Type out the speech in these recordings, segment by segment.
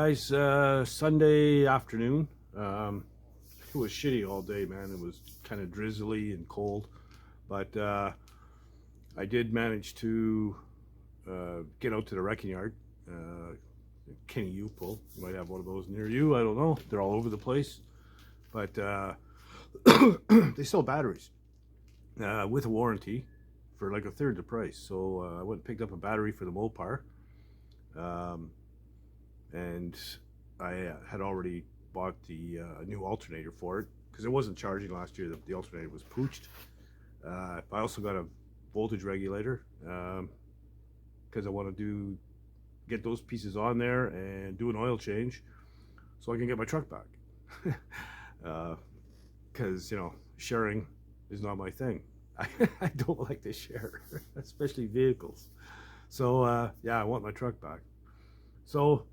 guys, Sunday afternoon. It was shitty all day, man. It was kind of drizzly and cold, but I did manage to get out to the wrecking yard. Kenny U-Pull, you might have one of those near you, I don't know. They're all over the place, but they sell batteries with a warranty for like a third the price. So I went and picked up a battery for the Mopar. And I had already bought the new alternator for it because it wasn't charging last year. The alternator was pooched. I also got a voltage regulator because I want to get those pieces on there and do an oil change so I can get my truck back. Because sharing is not my thing. I don't like to share, especially vehicles. So yeah, I want my truck back. So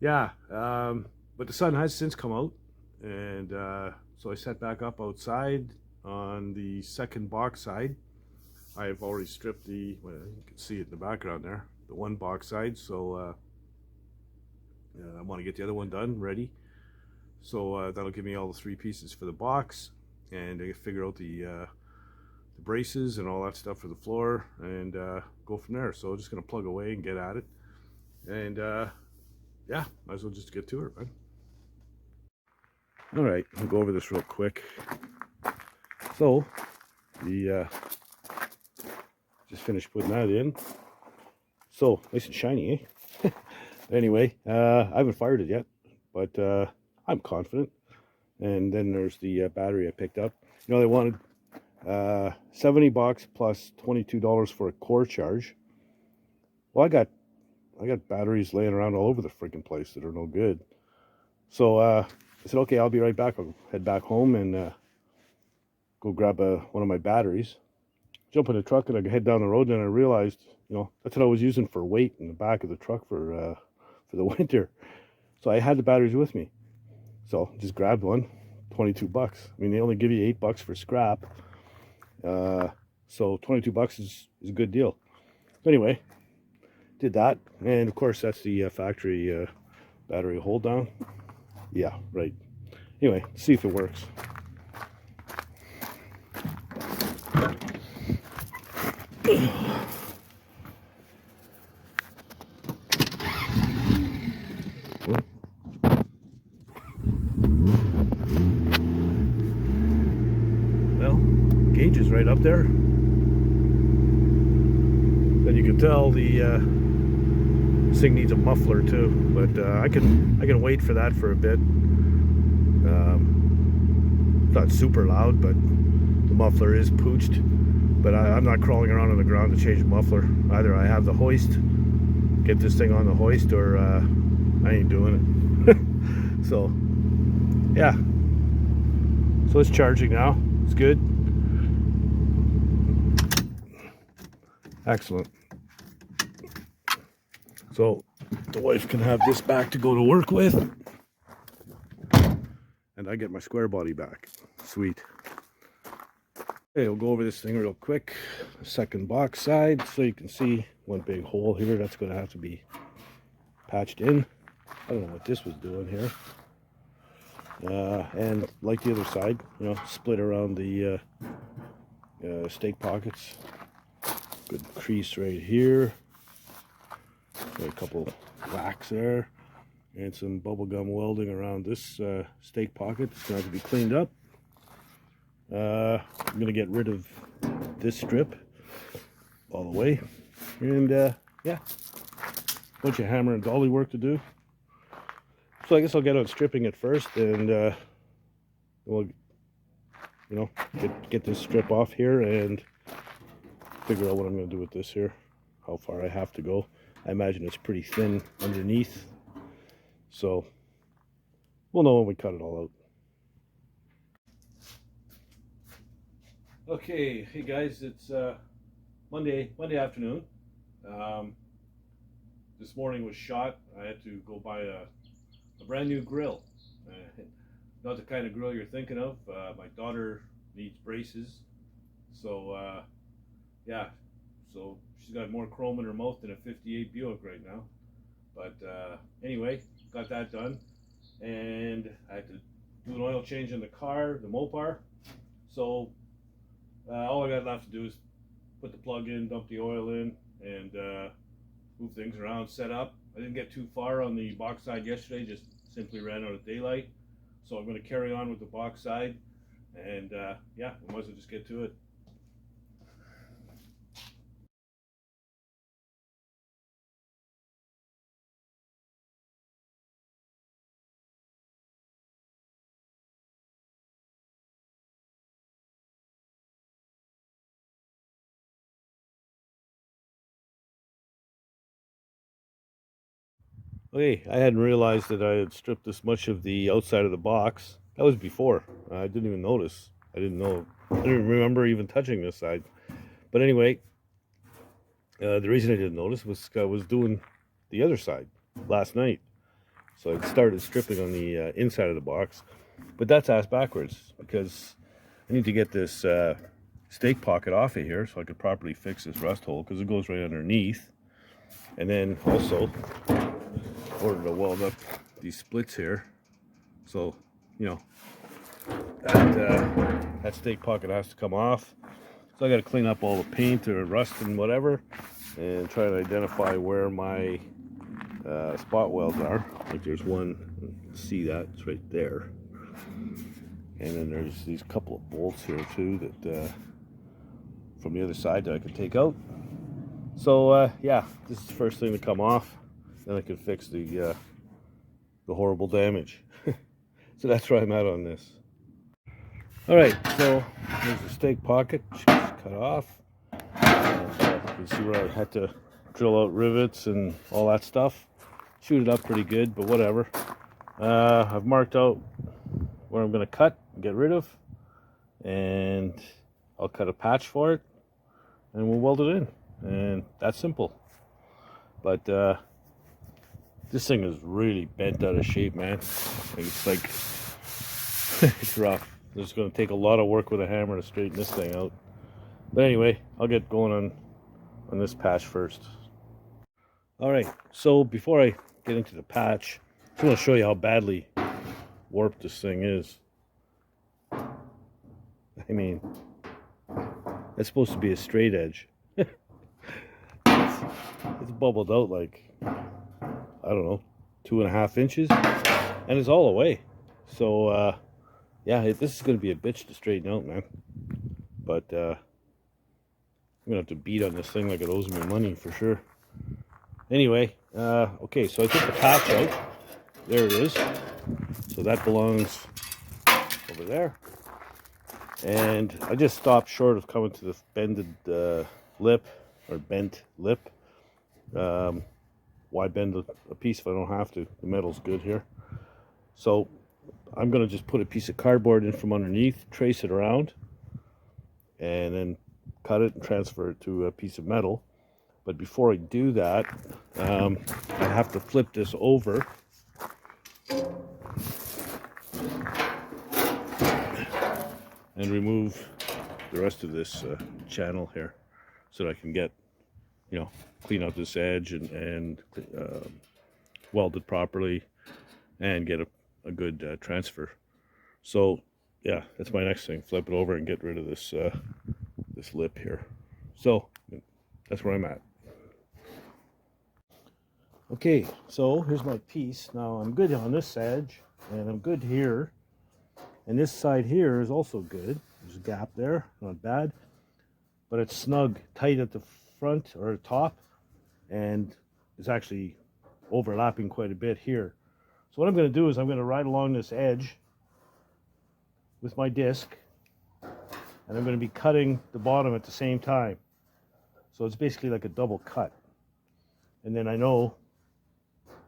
yeah, but the sun has since come out, and so I set back up outside on the second box side. I have already stripped well, you can see it in the background there, the one box side. So I want to get the other one done, ready. So that'll give me all the three pieces for the box, and I figure out the braces and all that stuff for the floor, and go from there. So I'm just gonna plug away and get at it, and yeah, might as well just get to it, man. All right, I'll go over this real quick. So the just finished putting that in. So nice and shiny, eh? Anyway, I haven't fired it yet, but I'm confident. And then there's the battery I picked up. They wanted $70 plus $22 for a core charge. Well, I got batteries laying around all over the freaking place that are no good. So I said, okay, I'll be right back. I'll head back home and go grab one of my batteries. Jump in the truck and I head down the road, and I realized, that's what I was using for weight in the back of the truck for the winter. So I had the batteries with me. So just grabbed one, 22 bucks. I mean, they only give you 8 bucks for scrap. So 22 bucks is a good deal. Anyway, did that, and of course that's the factory battery hold down. Yeah, right. Anyway, see if it works. Well, gauge is right up there. And you can tell the this thing needs a muffler too, but I can wait for that for a bit. Not super loud, but the muffler is pooched. But I'm not crawling around on the ground to change the muffler. Either I have the hoist, get this thing on the hoist, or I ain't doing it. So yeah, so it's charging now. It's good. Excellent. So the wife can have this back to go to work with, and I get my square body back. Sweet. Okay, we'll go over this thing real quick. Second box side, so you can see one big hole here that's going to have to be patched in. I don't know what this was doing here. And like the other side, split around the stake pockets. Good crease right here. Got a couple whacks there, and some bubble gum welding around this stake pocket. It's going to have to be cleaned up. I'm going to get rid of this strip all the way, and yeah, bunch of hammer and dolly work to do. So I guess I'll get on stripping it first, and we'll get this strip off here and figure out what I'm going to do with this here, how far I have to go. I imagine it's pretty thin underneath, so we'll know when we cut it all out. Okay, hey guys, it's Monday afternoon. This morning was shot. I had to go buy a brand new grill. Not the kind of grill you're thinking of. My daughter needs braces, so yeah, so she's got more chrome in her mouth than a 58 Buick right now. But anyway, got that done, and I had to do an oil change in the car, the Mopar. So all I got left to do is put the plug in, dump the oil in, and move things around, set up. I didn't get too far on the box side yesterday, just simply ran out of daylight. So I'm going to carry on with the box side, and yeah, we might as well just get to it. Okay, I hadn't realized that I had stripped this much of the outside of the box. That was before. I didn't even notice. I didn't know. I didn't remember even touching this side. But anyway, the reason I didn't notice was I was doing the other side last night. So I started stripping on the inside of the box. But that's ass backwards because I need to get this stake pocket off of here so I could properly fix this rust hole because it goes right underneath. And then also ordered to weld up these splits here. So, you know, that stake pocket has to come off. So I got to clean up all the paint or rust and whatever and try to identify where my spot welds are. Like there's one, see that, it's right there. And then there's these couple of bolts here too that from the other side that I can take out. So yeah, this is the first thing to come off. Then I can fix the horrible damage. So that's where I'm at on this. All right, so there's the stake pocket. Just cut off. And, you can see where I had to drill out rivets and all that stuff. Shoot it up pretty good, but whatever. I've marked out where I'm going to cut and get rid of, and I'll cut a patch for it, and we'll weld it in, and that's simple. But this thing is really bent out of shape, man. It's like it's rough. It's going to take a lot of work with a hammer to straighten this thing out. But anyway, I'll get going on this patch first. All right, so before I get into the patch, I just want to show you how badly warped this thing is. I mean, that's supposed to be a straight edge. it's bubbled out like, I don't know, 2.5 inches, and it's all away. So yeah, this is going to be a bitch to straighten out, man. But I'm going to have to beat on this thing like it owes me money for sure. Anyway, okay, so I took the patch out. There it is. So that belongs over there. And I just stopped short of coming to the bended lip, or bent lip. Why bend a piece if I don't have to? The metal's good here. So I'm going to just put a piece of cardboard in from underneath, trace it around, and then cut it and transfer it to a piece of metal. But before I do that, I have to flip this over and remove the rest of this channel here so that I can get, you know, clean out this edge and weld it properly and get a good transfer. So yeah, that's my next thing. Flip it over and get rid of this this lip here. So that's where I'm at. Okay, so here's my piece. Now I'm good on this edge, and I'm good here. And this side here is also good. There's a gap there, not bad. But it's snug, tight at the front or top, and it's actually overlapping quite a bit here. So what I'm going to do is I'm going to ride along this edge with my disc, and I'm going to be cutting the bottom at the same time. So it's basically like a double cut. And then I know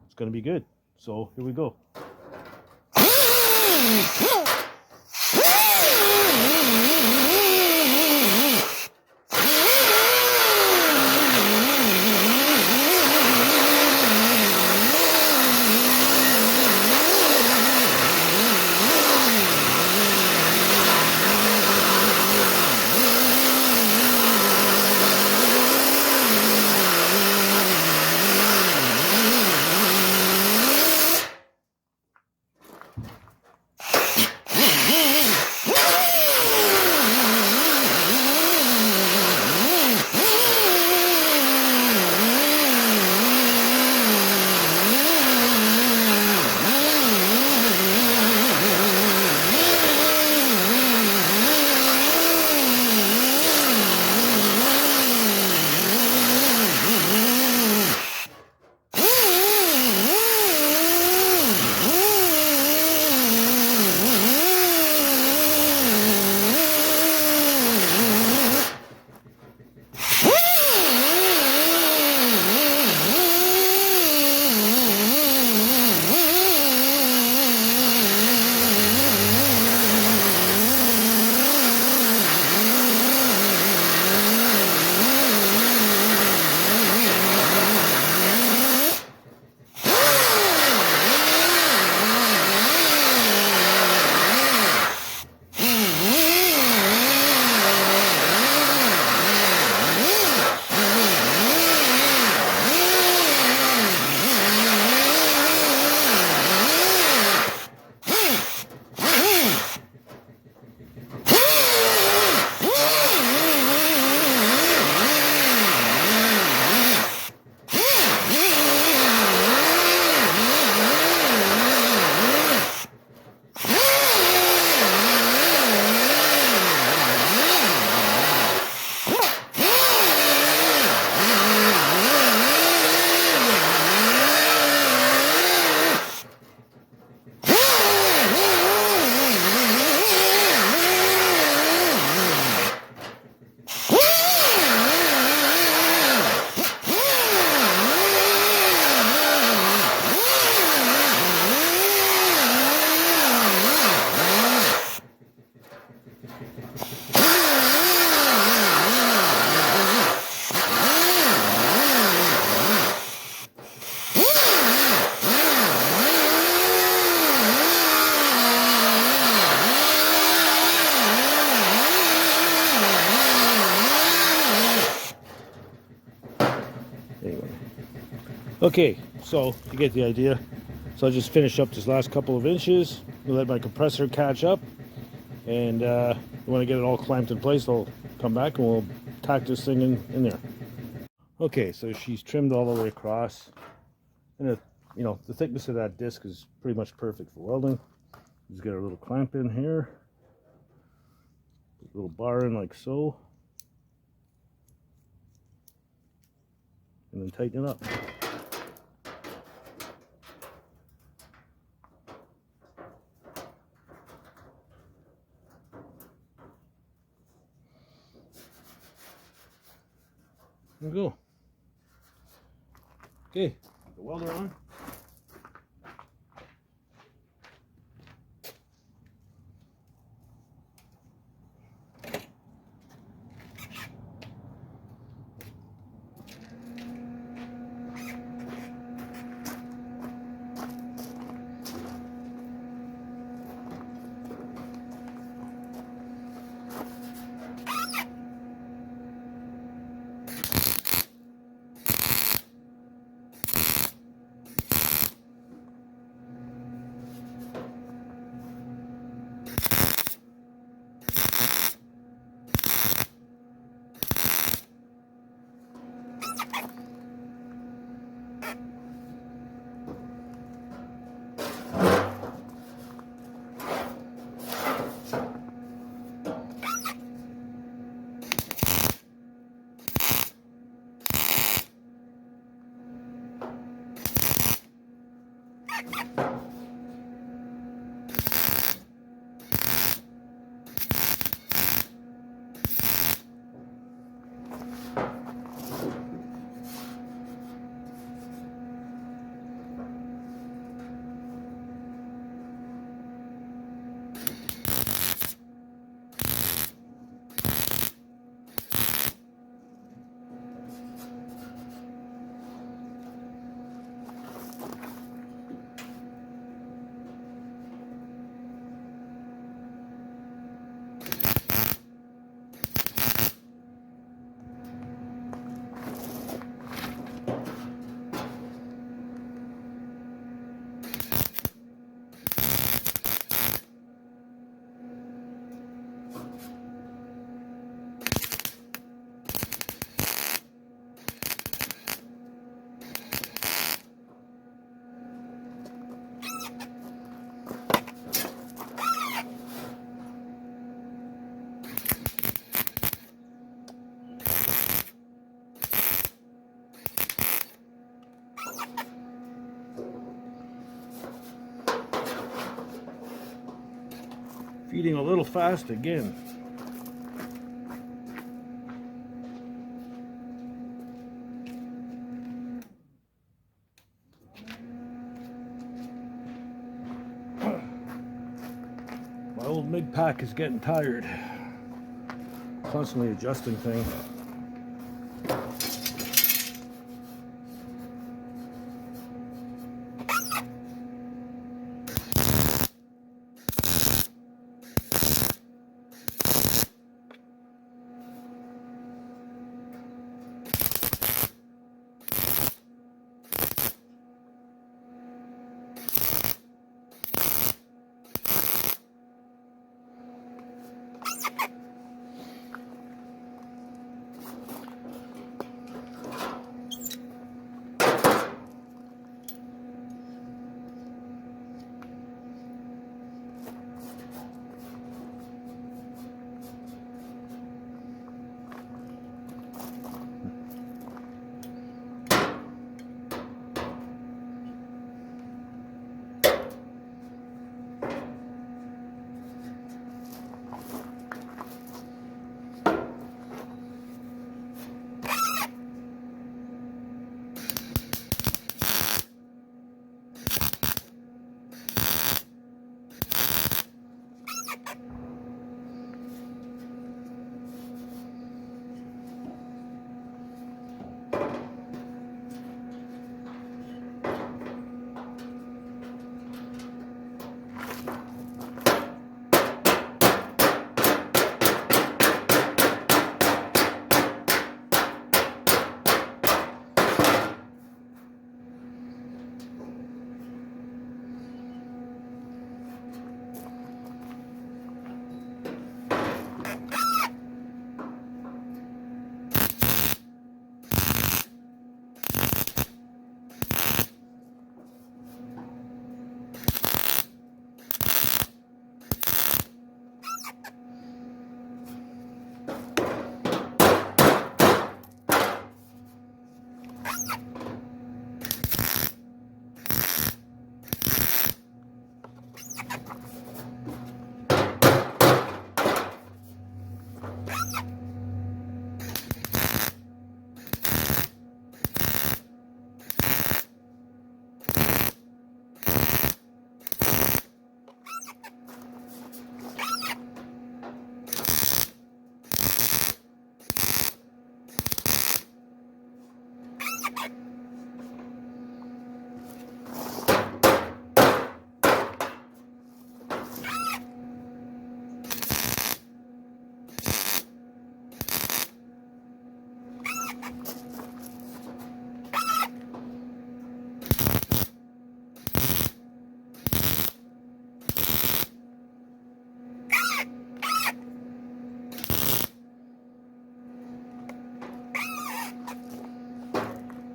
it's going to be good. So here we go. Okay, so you get the idea. So I just finish up this last couple of inches. We'll let my compressor catch up, and when I get it all clamped in place, I'll come back and we'll tack this thing in there. Okay, so she's trimmed all the way across, and the thickness of that disc is pretty much perfect for welding. Just get a little clamp in here, a little bar in like so, and then tighten it up. There we go. Okay, the welder on. Feeding a little fast again. My old MIG pack is getting tired. Constantly adjusting things.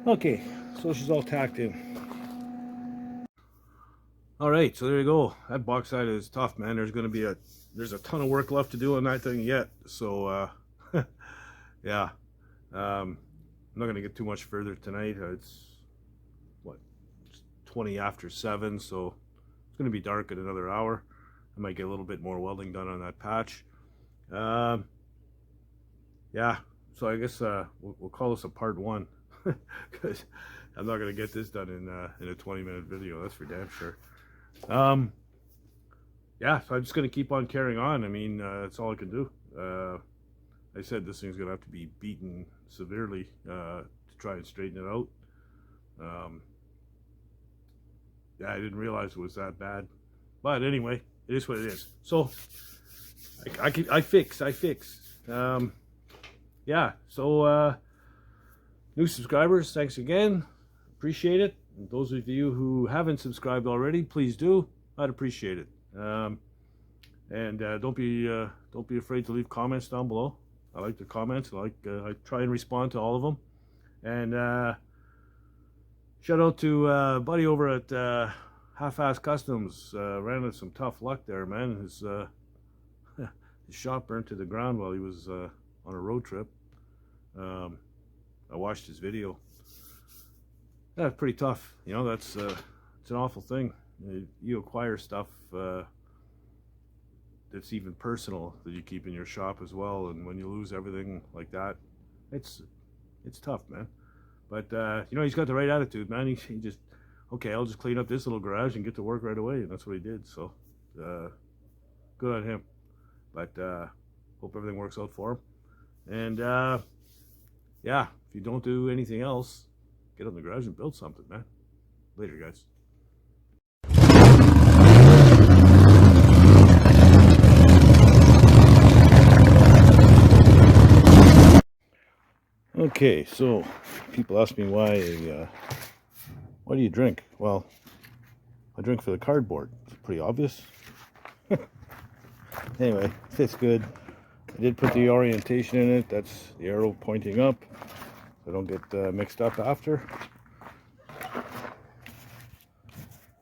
Okay, so she's all tacked in. All right, so there you go. That box side is tough, man. There's a ton of work left to do on that thing yet. So yeah, I'm not gonna get too much further tonight. It's what, it's 20 after 7, so it's gonna be dark in another hour. I might get a little bit more welding done on that patch. Yeah, so I guess we'll call this a part 1. Because I'm not going to get this done in a 20-minute video, that's for damn sure. Yeah, so I'm just going to keep on carrying on. I mean, that's all I can do. I said this thing's going to have to be beaten severely to try and straighten it out. Yeah, I didn't realize it was that bad. But anyway, it is what it is. So, I fix. Yeah, so new subscribers, thanks again. Appreciate it. And those of you who haven't subscribed already, please do. I'd appreciate it. And don't be afraid to leave comments down below. I like the comments. I try and respond to all of them. And shout out to buddy over at Half-Ass Customs. Ran into some tough luck there, man. His shop burnt to the ground while he was on a road trip. I watched his video. That's pretty tough. You know, it's an awful thing. You acquire stuff that's even personal that you keep in your shop as well, and when you lose everything like that, it's tough, man. But you know, he's got the right attitude, man. He just, okay, I'll just clean up this little garage and get to work right away, and that's what he did. So good on him. But hope everything works out for him. And yeah, if you don't do anything else, get in the garage and build something, man. Later, guys. Okay, so people ask me why do you drink? Well, I drink for the cardboard. It's pretty obvious. Anyway, fits good. I did put the orientation in it. That's the arrow pointing up, so I don't get mixed up after.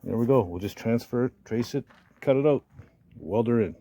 There we go. We'll just transfer it, trace it, cut it out, weld her in.